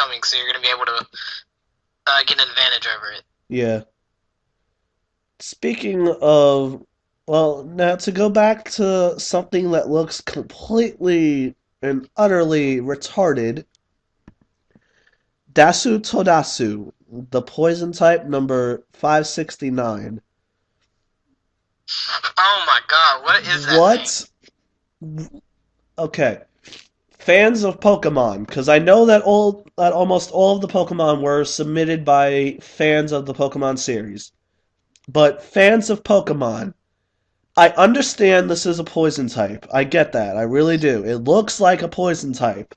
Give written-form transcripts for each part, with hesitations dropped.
coming, so you're going to be able to get an advantage over it. Yeah. Speaking of, well, now to go back to something that looks completely and utterly retarded, Dasu Todasu, the poison type number 569. Oh my god, what is that thing? What? Okay. Fans of Pokemon, because I know that almost all of the Pokemon were submitted by fans of the Pokemon series. But fans of Pokemon, I understand this is a poison type. I get that. I really do. It looks like a poison type.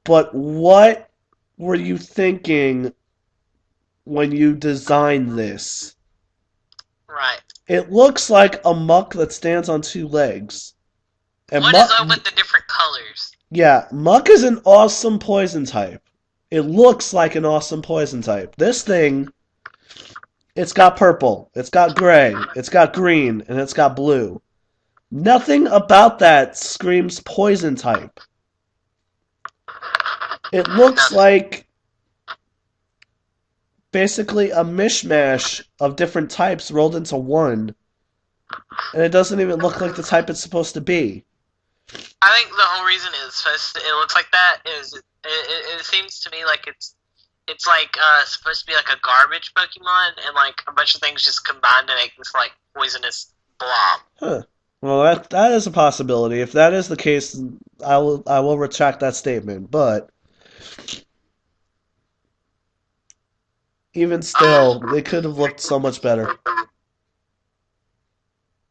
But what were you thinking when you designed this? Right. It looks like a muck that stands on two legs. And What is up with the different colors? yeah, muck is an awesome poison type. It looks like an awesome poison type. This thing, it's got purple, it's got gray, it's got green, and it's got blue. Nothing about that screams poison type. It looks Nothing. like basically a mishmash of different types rolled into one, and it doesn't even look like the type it's supposed to be. I think the whole reason is it looks like that is it seems to me like it's like supposed to be like a garbage Pokemon, and like a bunch of things just combined to make this like poisonous blob. Huh. Well, that is a possibility. If that is the case, I will retract that statement. But even still, they could have looked so much better.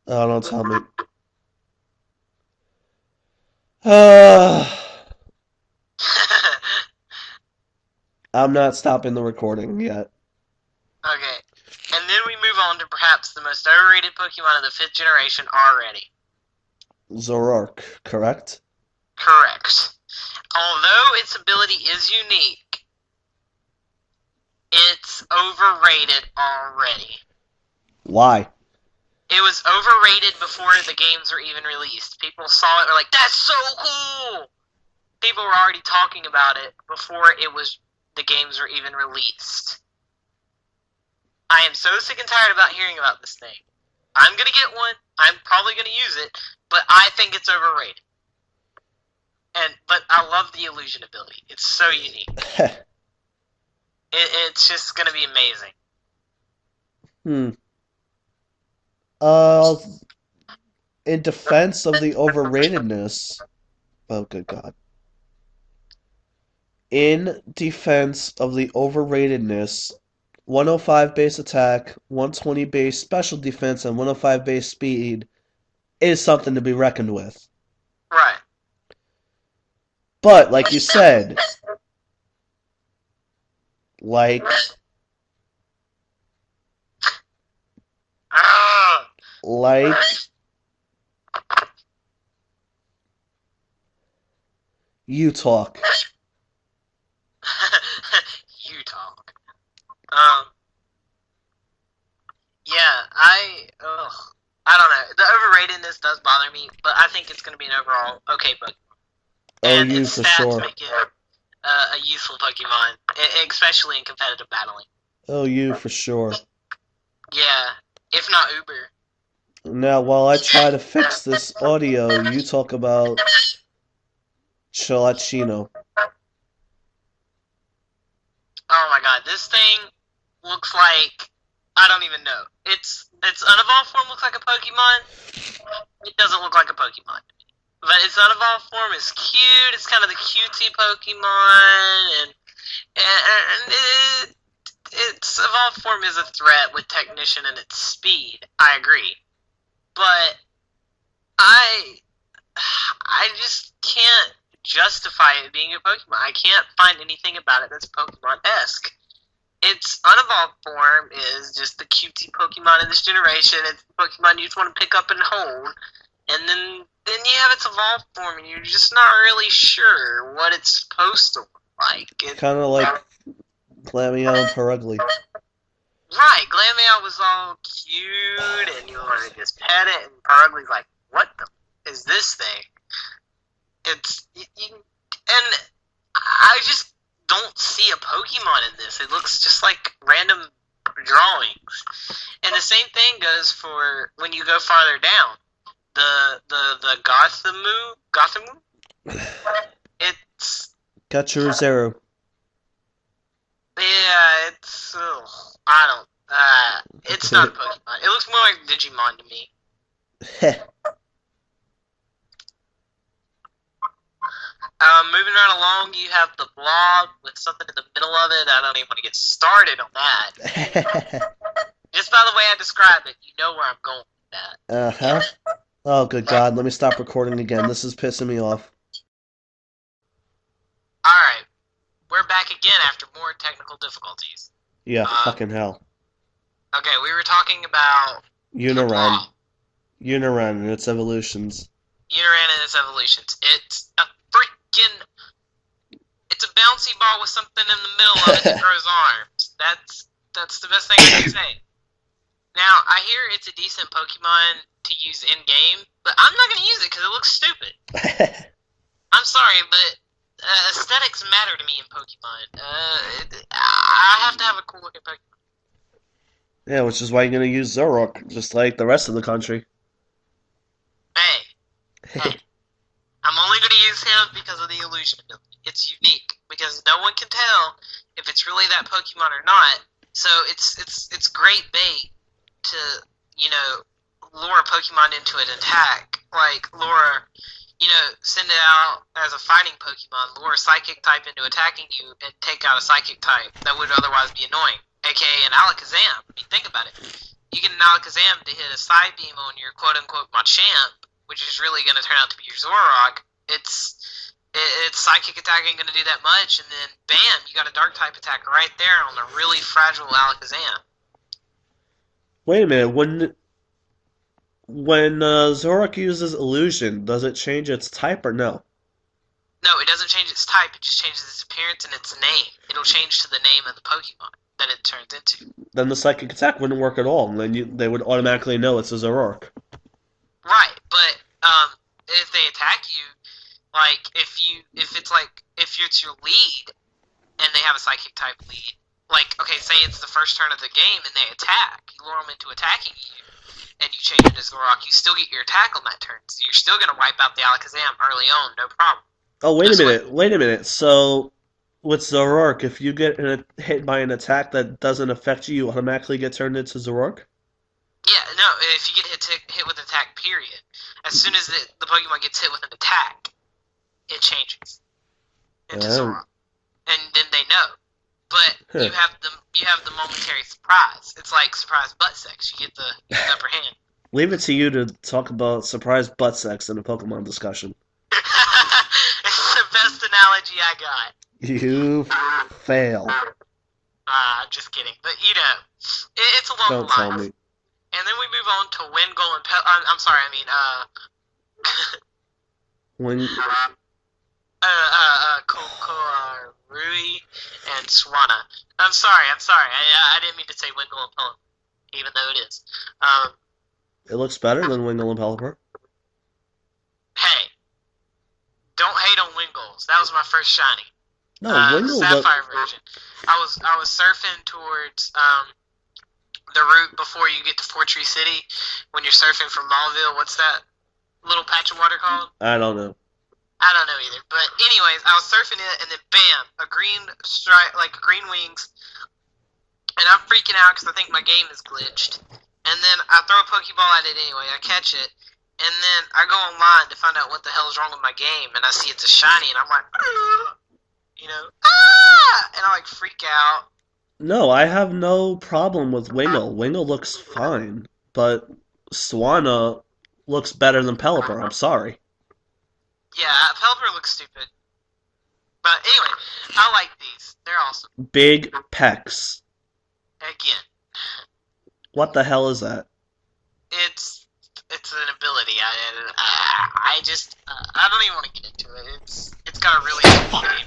Oh, don't tell me. Uh, I'm not stopping the recording yet. Okay. And then we move on to perhaps the most overrated Pokemon of the 5th generation already. Zoroark, correct? Correct. Although its ability is unique, it's overrated already. Why? It was overrated before the games were even released. People saw it and were like, that's so cool! People were already talking about it before the games were even released. I am so sick and tired about hearing about this thing. I'm gonna get one. I'm probably gonna use it, but I think it's overrated. But I love the illusion ability. It's so unique. It's just gonna be amazing. Hmm. Uh, in defense of the overratedness. Oh, good God. In defense of the overratedness, 105 base attack, 120 base special defense, and 105 base speed is something to be reckoned with. Right. But, like you said, like, Ah! like, you talk. You talk. Um. Yeah. I don't know. The overratedness does bother me, but I think it's gonna be an overall okay Pokemon. Oh, And you its for stats sure. make it a useful Pokemon, especially in competitive battling. Oh, you for sure. Yeah, if not Uber. Now, while I try to fix this audio, you talk about Chalachino. Oh my god, this thing looks like I don't even know. Its unevolved form looks like a Pokemon. It doesn't look like a Pokemon. But its unevolved form is cute. It's kind of the cutesy Pokemon, and its evolved form is a threat with technician and its speed. I agree, but I I just can't justify it being a Pokemon. I can't find anything about it that's Pokemon-esque. Its unevolved form is just the cutesy Pokemon in this generation. It's the Pokemon you just want to pick up and hold. And then you have its evolved form, and you're just not really sure what it's supposed to look like. Kind of like Glameow and Perugly. Right, Glameow was all cute, and you want to just pet it, and Purugly's like, what the is this thing? And I just don't see a Pokemon in this. It looks just like random drawings. And the same thing goes for when you go farther down. The Gothamu? It's Got your zero. yeah, it's I don't it's not a Pokemon. It looks more like Digimon to me. Moving right along, you have the blob with something in the middle of it. I don't even want to get started on that. Just by the way I describe it, you know where I'm going with that. Uh-huh. Oh, good God. Let me stop recording again. This is pissing me off. Alright, we're back again after more technical difficulties. Yeah, Uh, fucking hell. okay, we were talking about the Uniran. blob. Uniran and its evolutions. Uniran and its evolutions. It's a bouncy ball with something in the middle of it that grows arms. That's the best thing I can say. Now, I hear it's a decent Pokemon to use in-game, but I'm not going to use it because it looks stupid. I'm sorry, but aesthetics matter to me in Pokemon. I have to have a cool-looking Pokemon. Yeah, which is why you're gonna use Zoroark, just like the rest of the country. Hey, I'm only going to use him because of the illusion ability. It's unique because no one can tell if it's really that Pokemon or not. So it's great bait to lure a Pokemon into an attack. Like send it out as a fighting Pokemon, lure a Psychic type into attacking you, and take out a Psychic type that would otherwise be annoying, aka an Alakazam. I mean, think about it. You get an Alakazam to hit a side beam on your quote-unquote Machamp, which is really going to turn out to be your Zoroark. It's Psychic attack ain't going to do that much, and then bam, you got a Dark type attack right there on a really fragile Alakazam. Wait a minute. When Zoroark uses illusion, does it change its type or no? No, it doesn't change its type. It just changes its appearance and its name. It'll change to the name of the Pokemon that it turns into. Then the psychic attack wouldn't work at all, and then they would automatically know it's a Zoroark. Right, but if they attack you, like if it's your lead and they have a Psychic type lead, like okay, say it's the first turn of the game and they attack, you lure them into attacking you, and you change it to Zoroark, you still get your attack on that turn, so you're still gonna wipe out the Alakazam early on, no problem. Oh, wait a This way, minute. Wait a minute. So, with Zoroark, if you get hit by an attack that doesn't affect you, you automatically get turned into Zoroark? yeah, no, if you get hit with attack, period, as soon as the Pokemon gets hit with an attack, it changes into Oh. Zoroark, and then they know. But Huh. you have the momentary surprise. It's like surprise butt sex. You get the upper hand. Leave it to you to talk about surprise butt sex in a Pokemon discussion. It's the best analogy I got. You fail. Just kidding. But it's along Don't the tell lines. me. And then we move on to Wingull and I'm sorry, I mean When Rui and Swanna. I'm sorry. I didn't mean to say Wingull and Pelipper, even though it is. it looks better than Wingull and Pelipper. Hey, don't hate on Wingulls. That was my first shiny. No, The Wingull Sapphire version. I was surfing towards the route before you get to Fortree City when you're surfing from Maulville. What's that little patch of water called? I don't know. I don't know either. But anyways, I was surfing it, and then bam, a green stripe, like green wings, and I'm freaking out because I think my game is glitched. And then I throw a Pokeball at it anyway. I catch it, and then I go online to find out what the hell is wrong with my game, and I see it's a shiny, and I'm like, and I like freak out. No, I have no problem with Wingull. Wingull looks fine, but Swanna looks better than Pelipper. I'm sorry. Yeah, Pelipper looks stupid. But anyway, I like these. They're awesome. Big pecs. Again, What the hell is that? it's an ability. I just I don't even want to get into it. It's got a really cool name.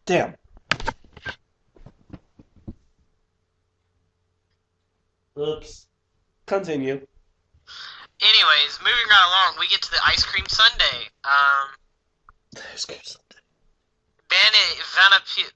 Damn. Oops. Continue. Anyways, moving right along, we get to the ice cream sundae. Ice cream sundae. Vanipate